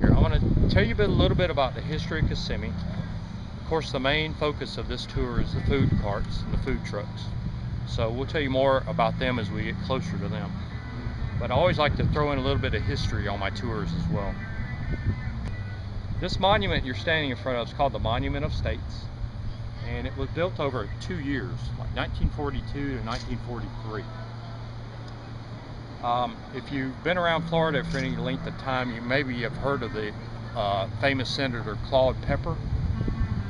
Here, I want to tell you a little bit about the history of Kissimmee. Of course, the main focus of this tour is the food carts and the food trucks. So we'll tell you more about them as we get closer to them. But I always like to throw in a little bit of history on my tours as well. This monument you're standing in front of is called the Monument of States. And it was built over 2 years, like 1942 to 1943. If you've been around Florida for any length of time, you maybe have heard of the famous Senator Claude Pepper.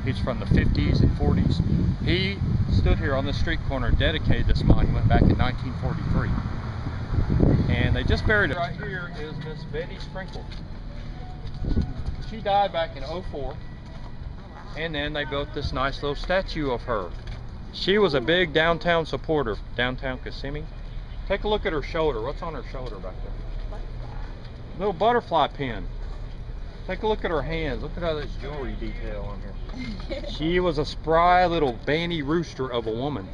He's from the 50s and 40s. He stood here on the street corner and dedicated this monument back in 1943. And they just buried it. Right here is Miss Betty Sprinkle. She died back in '04. And then they built this nice little statue of her. She was a big downtown supporter, downtown Kissimmee. Take a look at her shoulder. What's on her shoulder back there? Little butterfly pin. Take a look at her hands. Look at all this jewelry detail on here. She was a spry little banty rooster of a woman.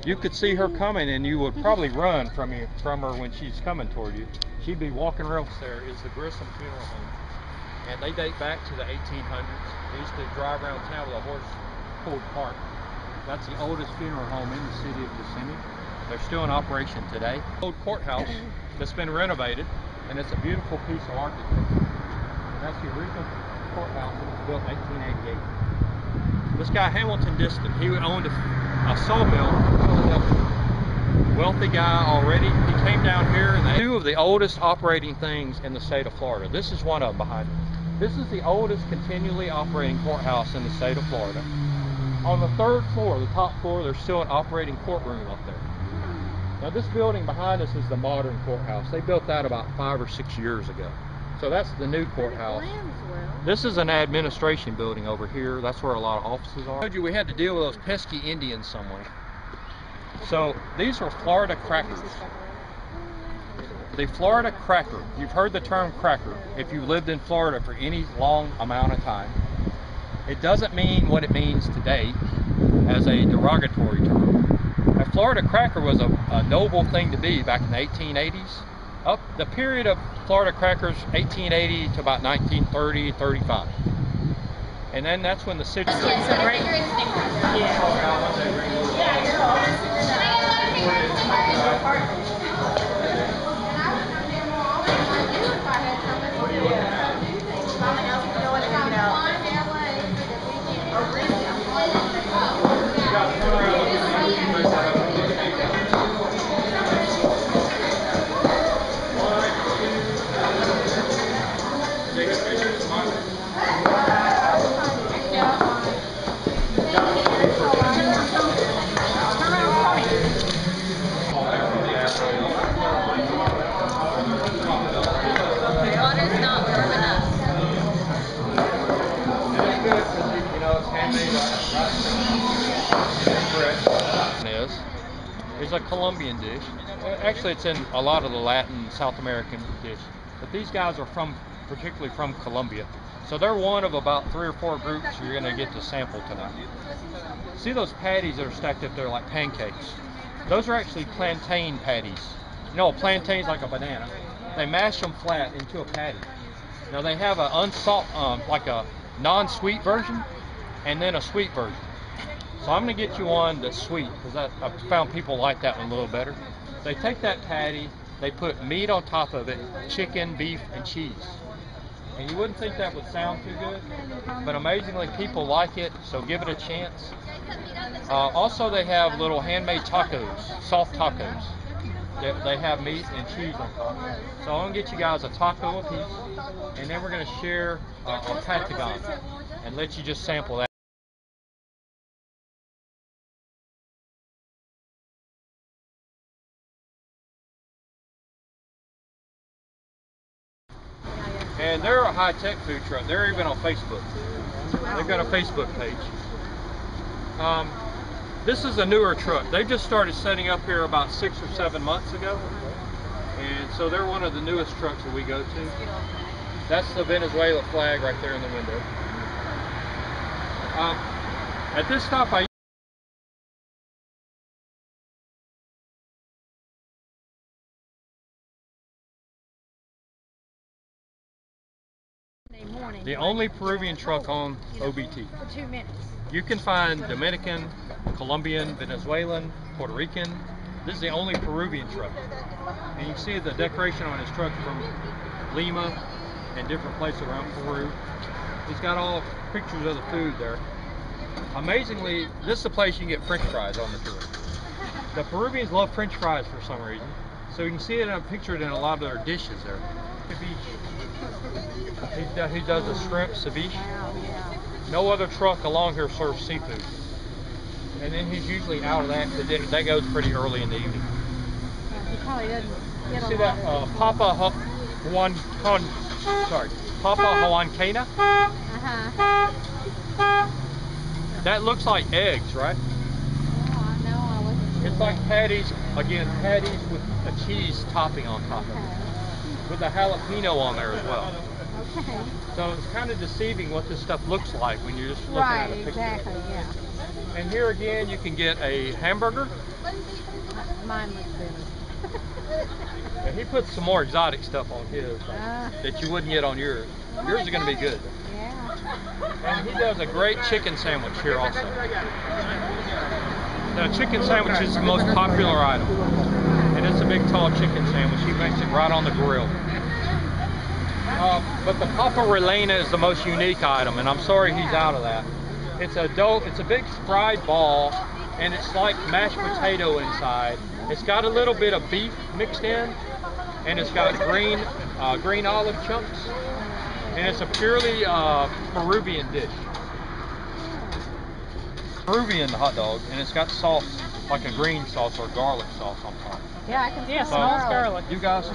You could see her coming and you would probably run from her when she's coming toward you. She'd be walking around. There is the Grissom Funeral Home. And they date back to the 1800s. They used to drive around town with a horse-pulled cart. That's the oldest funeral home in the city of Kissimmee. They're still in operation today. Old courthouse that's been renovated, and it's a beautiful piece of architecture. And that's the original courthouse that was built in 1888. This guy Hamilton Diston, he owned a sawmill in Philadelphia. Wealthy guy already. He came down here, and two of the oldest operating things in the state of Florida. This is one of them behind me. This is the oldest continually operating courthouse in the state of Florida. On the third floor, the top floor, there's still an operating courtroom up there. Now this building behind us is the modern courthouse. They built that about 5 or 6 years ago. So that's the new courthouse. This is an administration building over here. That's where a lot of offices are. I told you we had to deal with those pesky Indians somewhere. So these are Florida crackers. The Florida cracker. You've heard the term cracker if you've lived in Florida for any long amount of time. It doesn't mean what it means today as a derogatory term. A Florida cracker was a noble thing to be back in the 1880s. Up the period of Florida crackers, 1880 to about 1930, 35. And then that's when the situation. Is a Colombian dish. Actually, it's in a lot of the Latin, South American dishes. But these guys are particularly from Colombia. So they're one of about 3 or 4 groups you're going to get to sample tonight. See those patties that are stacked up there like pancakes? Those are actually plantain patties. You know, a plantain's like a banana. They mash them flat into a patty. Now they have a like a non-sweet version, and then a sweet version. So I'm going to get you one that's sweet, because I found people like that one a little better. They take that patty, they put meat on top of it, chicken, beef, and cheese. And you wouldn't think that would sound too good, but amazingly people like it, so give it a chance. Also they have little handmade tacos, soft tacos. They have meat and cheese on top. So I'm going to get you guys a taco apiece, and then we're going to share a patagon and let you just sample that. And they're a high-tech food truck. They're even on Facebook. They've got a Facebook page. This is a newer truck. They just started setting up here about 6 or 7 months ago. And so they're one of the newest trucks that we go to. That's the Venezuela flag right there in the window. At this stop, I Morning, The only Peruvian truck on OBT. For 2 minutes. You can find Dominican, Colombian, Venezuelan, Puerto Rican. This is the only Peruvian truck. And you can see the decoration on his truck from Lima and different places around Peru. He's got all pictures of the food there. Amazingly, this is the place you can get French fries on the tour. The Peruvians love French fries for some reason. So you can see it pictured in a lot of their dishes there. He does a shrimp ceviche. No other truck along here serves seafood. And then he's usually out of that because that goes pretty early in the evening. He probably doesn't get See that Papa Huancaina? That looks like eggs, right? No, I wasn't sure. It's like patties, again, patties with a cheese topping on top of it. With a jalapeno on there as well. Okay. So it's kind of deceiving what this stuff looks like when you're just looking at a picture. Exactly, yeah. And here again, you can get a hamburger. Mine looks better. And he puts some more exotic stuff on his that you wouldn't get on yours. Yours is going to be good. Yeah. And he does a great chicken sandwich here also. The chicken sandwich is the most popular item. And it's a big tall chicken sandwich. He makes it right on the grill. But the papa rellena is the most unique item, and I'm sorry he's out of that. It's a big fried ball, and it's like mashed potato inside. It's got a little bit of beef mixed in, and it's got green olive chunks, and it's a purely Peruvian dish. Peruvian hot dog, and it's got sauce, like a green sauce or garlic sauce on top. Yeah, I can smell garlic. You guys